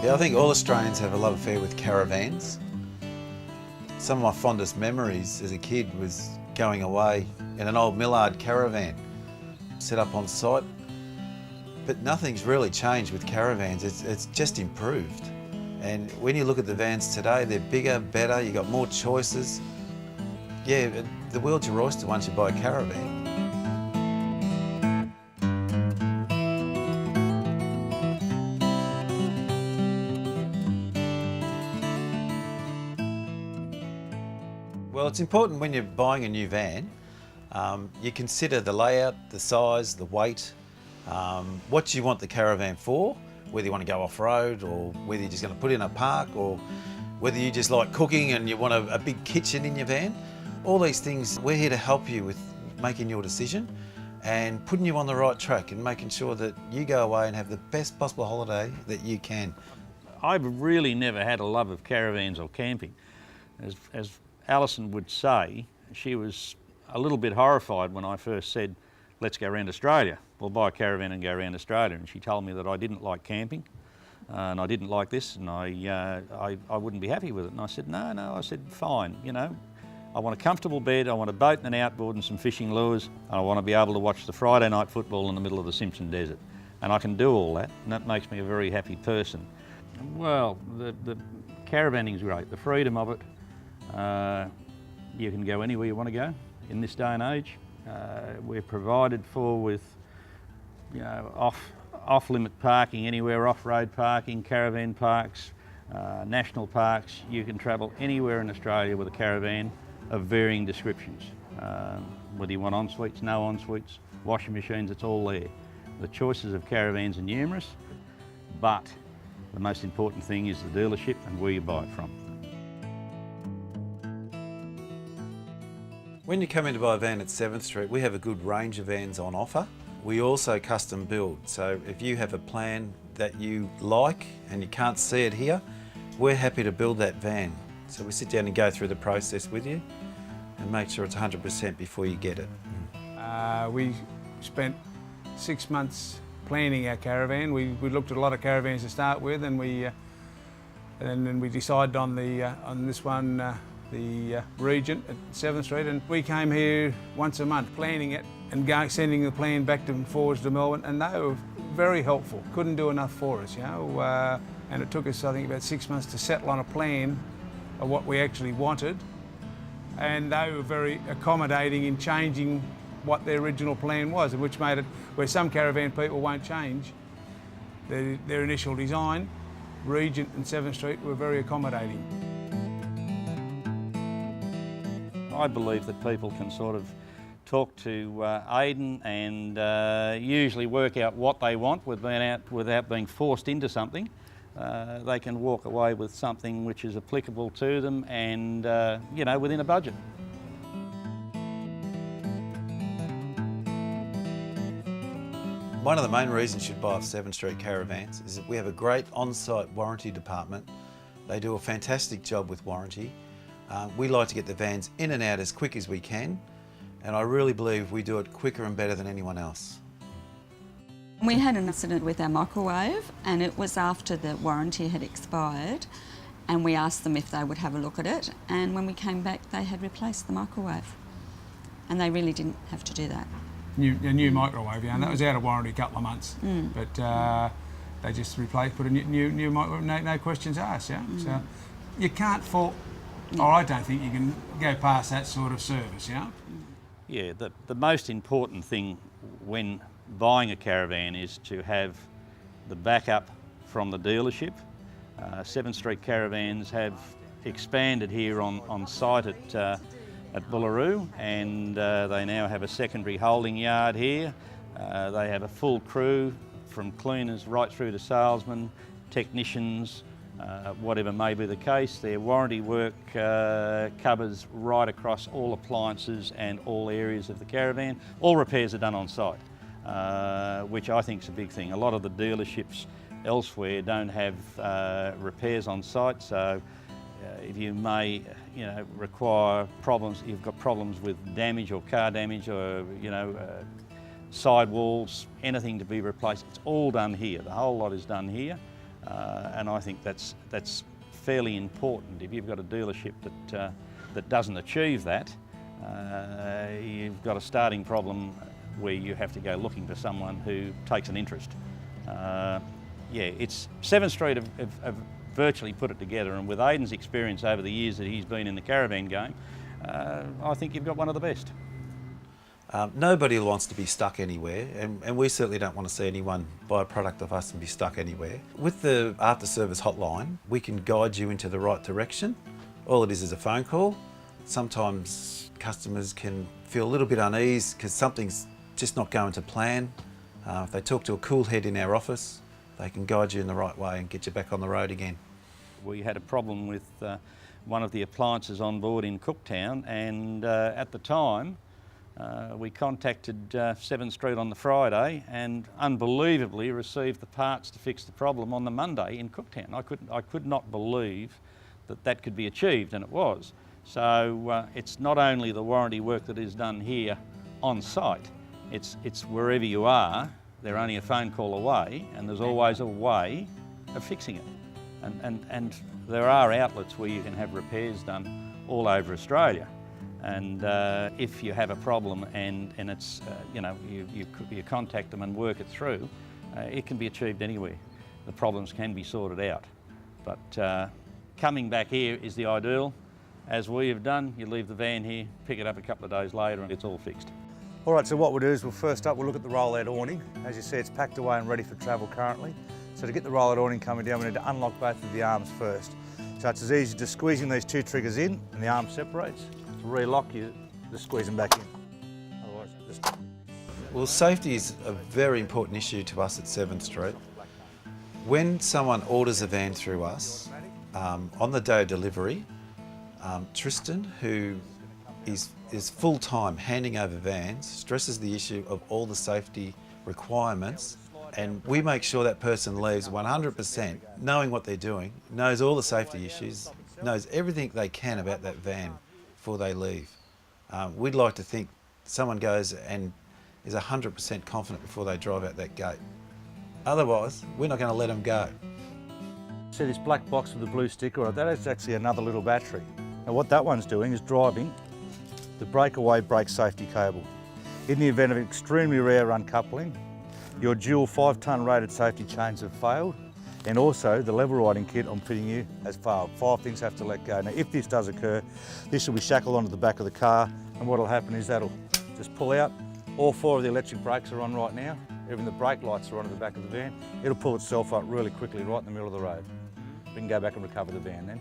Yeah, I think all Australians have a love affair with caravans. Some of my fondest memories as a kid was going away in an old Millard caravan, set up on site. But nothing's really changed with caravans, it's just improved. And when you look at the vans today, they're bigger, better, you've got more choices. Yeah, the world's your oyster once you buy a caravan. Well, it's important when you're buying a new van, you consider the layout, the size, the weight, what you want the caravan for, whether you want to go off-road or whether you're just going to put it in a park or whether you just like cooking and you want a big kitchen in your van. All these things, we're here to help you with making your decision and putting you on the right track and making sure that you go away and have the best possible holiday that you can. I've really never had a love of caravans or camping. As Alison would say, she was a little bit horrified when I first said, let's go around Australia. We'll buy a caravan and go around Australia. And she told me that I didn't like camping and I didn't like this and I wouldn't be happy with it. And I said, no, I said, fine, you know, I want a comfortable bed, I want a boat and an outboard and some fishing lures, and I want to be able to watch the Friday night football in the middle of the Simpson Desert. And I can do all that, and that makes me a very happy person. Well, the caravanning's great, the freedom of it. You can go anywhere you want to go in this day and age. We're provided for with, you know, off-limit parking anywhere, off-road parking, caravan parks, national parks. You can travel anywhere in Australia with a caravan of varying descriptions. Whether you want en-suites, no en-suites, washing machines, it's all there. The choices of caravans are numerous, but the most important thing is the dealership and where you buy it from. When you come in to buy a van at 7th Street, we have a good range of vans on offer. We also custom build, so if you have a plan that you like and you can't see it here, we're happy to build that van. So we sit down and go through the process with you and make sure it's 100% before you get it. We spent 6 months planning our caravan. We looked at a lot of caravans to start with, and then we decided on this one, the Regent at 7th Street, and we came here once a month planning it and sending the plan back and forwards to Melbourne, and they were very helpful. Couldn't do enough for us, you know, and it took us, I think, about 6 months to settle on a plan of what we actually wanted, and they were very accommodating in changing what their original plan was, which made it where some caravan people won't change their initial design. Regent and 7th Street were very accommodating. I believe that people can sort of talk to Aidan and usually work out what they want without being forced into something. They can walk away with something which is applicable to them and, you know, within a budget. One of the main reasons you should buy off 7th Street Caravans is that we have a great on-site warranty department. They do a fantastic job with warranty. We like to get the vans in and out as quick as we can, and I really believe we do it quicker and better than anyone else. We had an incident with our microwave, and it was after the warranty had expired, and we asked them if they would have a look at it, and when we came back they had replaced the microwave, and they really didn't have to do that. A new microwave, yeah, and that was out of warranty a couple of months, but they just put a new microwave, no questions asked, yeah. So you can't fault, or I don't think you can go past that sort of service, yeah. Yeah, the most important thing when buying a caravan is to have the backup from the dealership. 7th Street Caravans have expanded here on site at Bullaroo, and they now have a secondary holding yard here. They have a full crew from cleaners right through to salesmen, technicians, whatever may be the case. Their warranty work covers right across all appliances and all areas of the caravan. All repairs are done on site, which I think is a big thing. A lot of the dealerships elsewhere don't have repairs on site, so if you may, you know, require problems, you've got problems with damage or car damage or, you know, sidewalls, anything to be replaced, it's all done here. The whole lot is done here. and I think that's fairly important. If you've got a dealership that doesn't achieve that, you've got a starting problem where you have to go looking for someone who takes an interest. Yeah, it's 7th Street have virtually put it together, and with Aidan's experience over the years that he's been in the caravan game, I think you've got one of the best. Nobody wants to be stuck anywhere, and we certainly don't want to see anyone buy a product of us and be stuck anywhere. With the after-service hotline, we can guide you into the right direction. All it is a phone call. Sometimes customers can feel a little bit uneasy because something's just not going to plan. If they talk to a cool head in our office, they can guide you in the right way and get you back on the road again. We had a problem with one of the appliances on board in Cooktown, and at the time we contacted 7th Street on the Friday and unbelievably received the parts to fix the problem on the Monday in Cooktown. I could not believe that could be achieved, and it was. So it's not only the warranty work that is done here on site, it's wherever you are, they're only a phone call away, and there's always a way of fixing it. And there are outlets where you can have repairs done all over Australia. And if you have a problem and it's, you know, you contact them and work it through, it can be achieved anywhere. The problems can be sorted out. But coming back here is the ideal. As we have done, you leave the van here, pick it up a couple of days later and it's all fixed. All right, so what we'll do is first up we'll look at the roll-out awning. As you see, it's packed away and ready for travel currently. So to get the roll-out awning coming down, we need to unlock both of the arms first. So it's as easy as just squeezing these two triggers in and the arm separates. To re-lock, you just squeeze them back in. Otherwise, just... Well, safety is a very important issue to us at 7th Street. When someone orders a van through us, on the day of delivery, Tristan, who is full-time handing over vans, stresses the issue of all the safety requirements, and we make sure that person leaves 100% knowing what they're doing, knows all the safety issues, knows everything they can about that van before they leave. We'd like to think someone goes and is 100% confident before they drive out that gate. Otherwise, we're not going to let them go. See this black box with the blue sticker on it? That is actually another little battery. Now what that one's doing is driving the breakaway brake safety cable. In the event of extremely rare uncoupling, your dual 5-tonne rated safety chains have failed, and also the level riding kit I'm fitting you has failed. 5 things have to let go. Now if this does occur, this will be shackled onto the back of the car, and what will happen is that'll just pull out. All 4 of the electric brakes are on right now. Even the brake lights are on at the back of the van. It'll pull itself up really quickly right in the middle of the road. We can go back and recover the van then.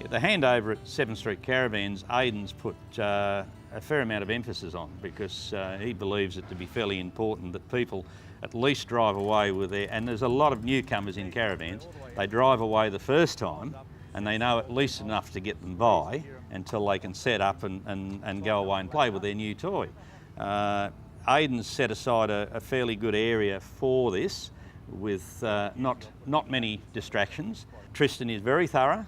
Yeah, the handover at 7th Street Caravans, Aidan's put a fair amount of emphasis on, because he believes it to be fairly important that people at least drive away with their, and there's a lot of newcomers in caravans, they drive away the first time and they know at least enough to get them by until they can set up and go away and play with their new toy. Aidan's set aside a fairly good area for this with not many distractions. Tristan is very thorough.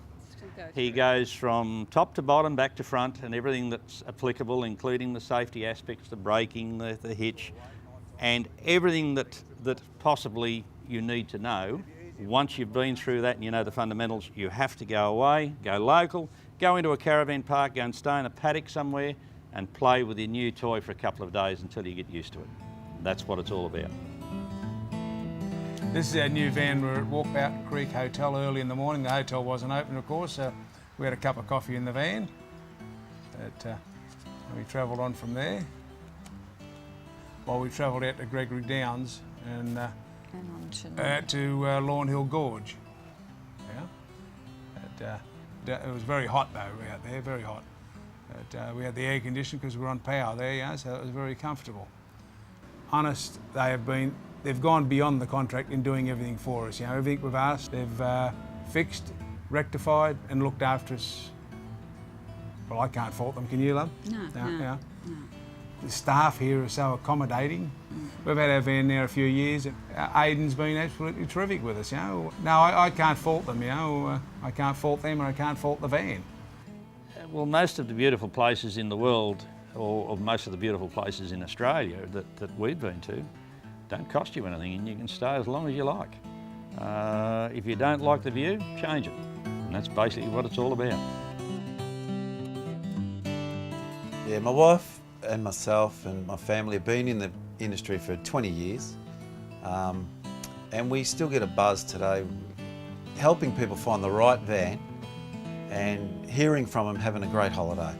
He goes from top to bottom, back to front, and everything that's applicable, including the safety aspects, the braking, the hitch, and everything that possibly you need to know. Once you've been through that and you know the fundamentals, you have to go away, go local, go into a caravan park, go and stay in a paddock somewhere and play with your new toy for a couple of days until you get used to it. That's what it's all about. This is our new van. We're at Walkabout Creek Hotel early in the morning. The hotel wasn't open, of course, so we had a cup of coffee in the van. We travelled on from there. While we travelled out to Gregory Downs and on to Lawn Hill Gorge. Yeah. It was very hot though out there, very hot. We had the air conditioning because we were on power there, yeah, so it was very comfortable. Honest, they've gone beyond the contract in doing everything for us. You know, everything we've asked, they've fixed, rectified and looked after us. Well, I can't fault them, can you, love? No. The staff here are so accommodating. We've had our van there a few years. Aidan's been absolutely terrific with us, you know. No, I can't fault them, you know. I can't fault them or I can't fault the van. Well, most of the beautiful places in the world, or most of the beautiful places in Australia that we've been to, don't cost you anything and you can stay as long as you like. If you don't like the view, change it. And that's basically what it's all about. Yeah, my wife and myself and my family have been in the industry for 20 years, and we still get a buzz today helping people find the right van and hearing from them having a great holiday.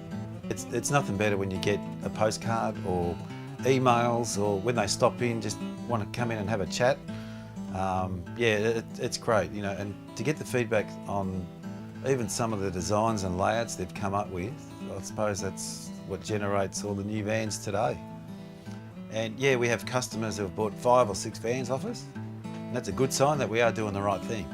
It's nothing better when you get a postcard or emails, or when they stop in, just want to come in and have a chat. Yeah, it's great, you know, and to get the feedback on even some of the designs and layouts they've come up with, I suppose that's what generates all the new vans today. And yeah, we have customers who have bought 5 or 6 vans off us, and that's a good sign that we are doing the right thing.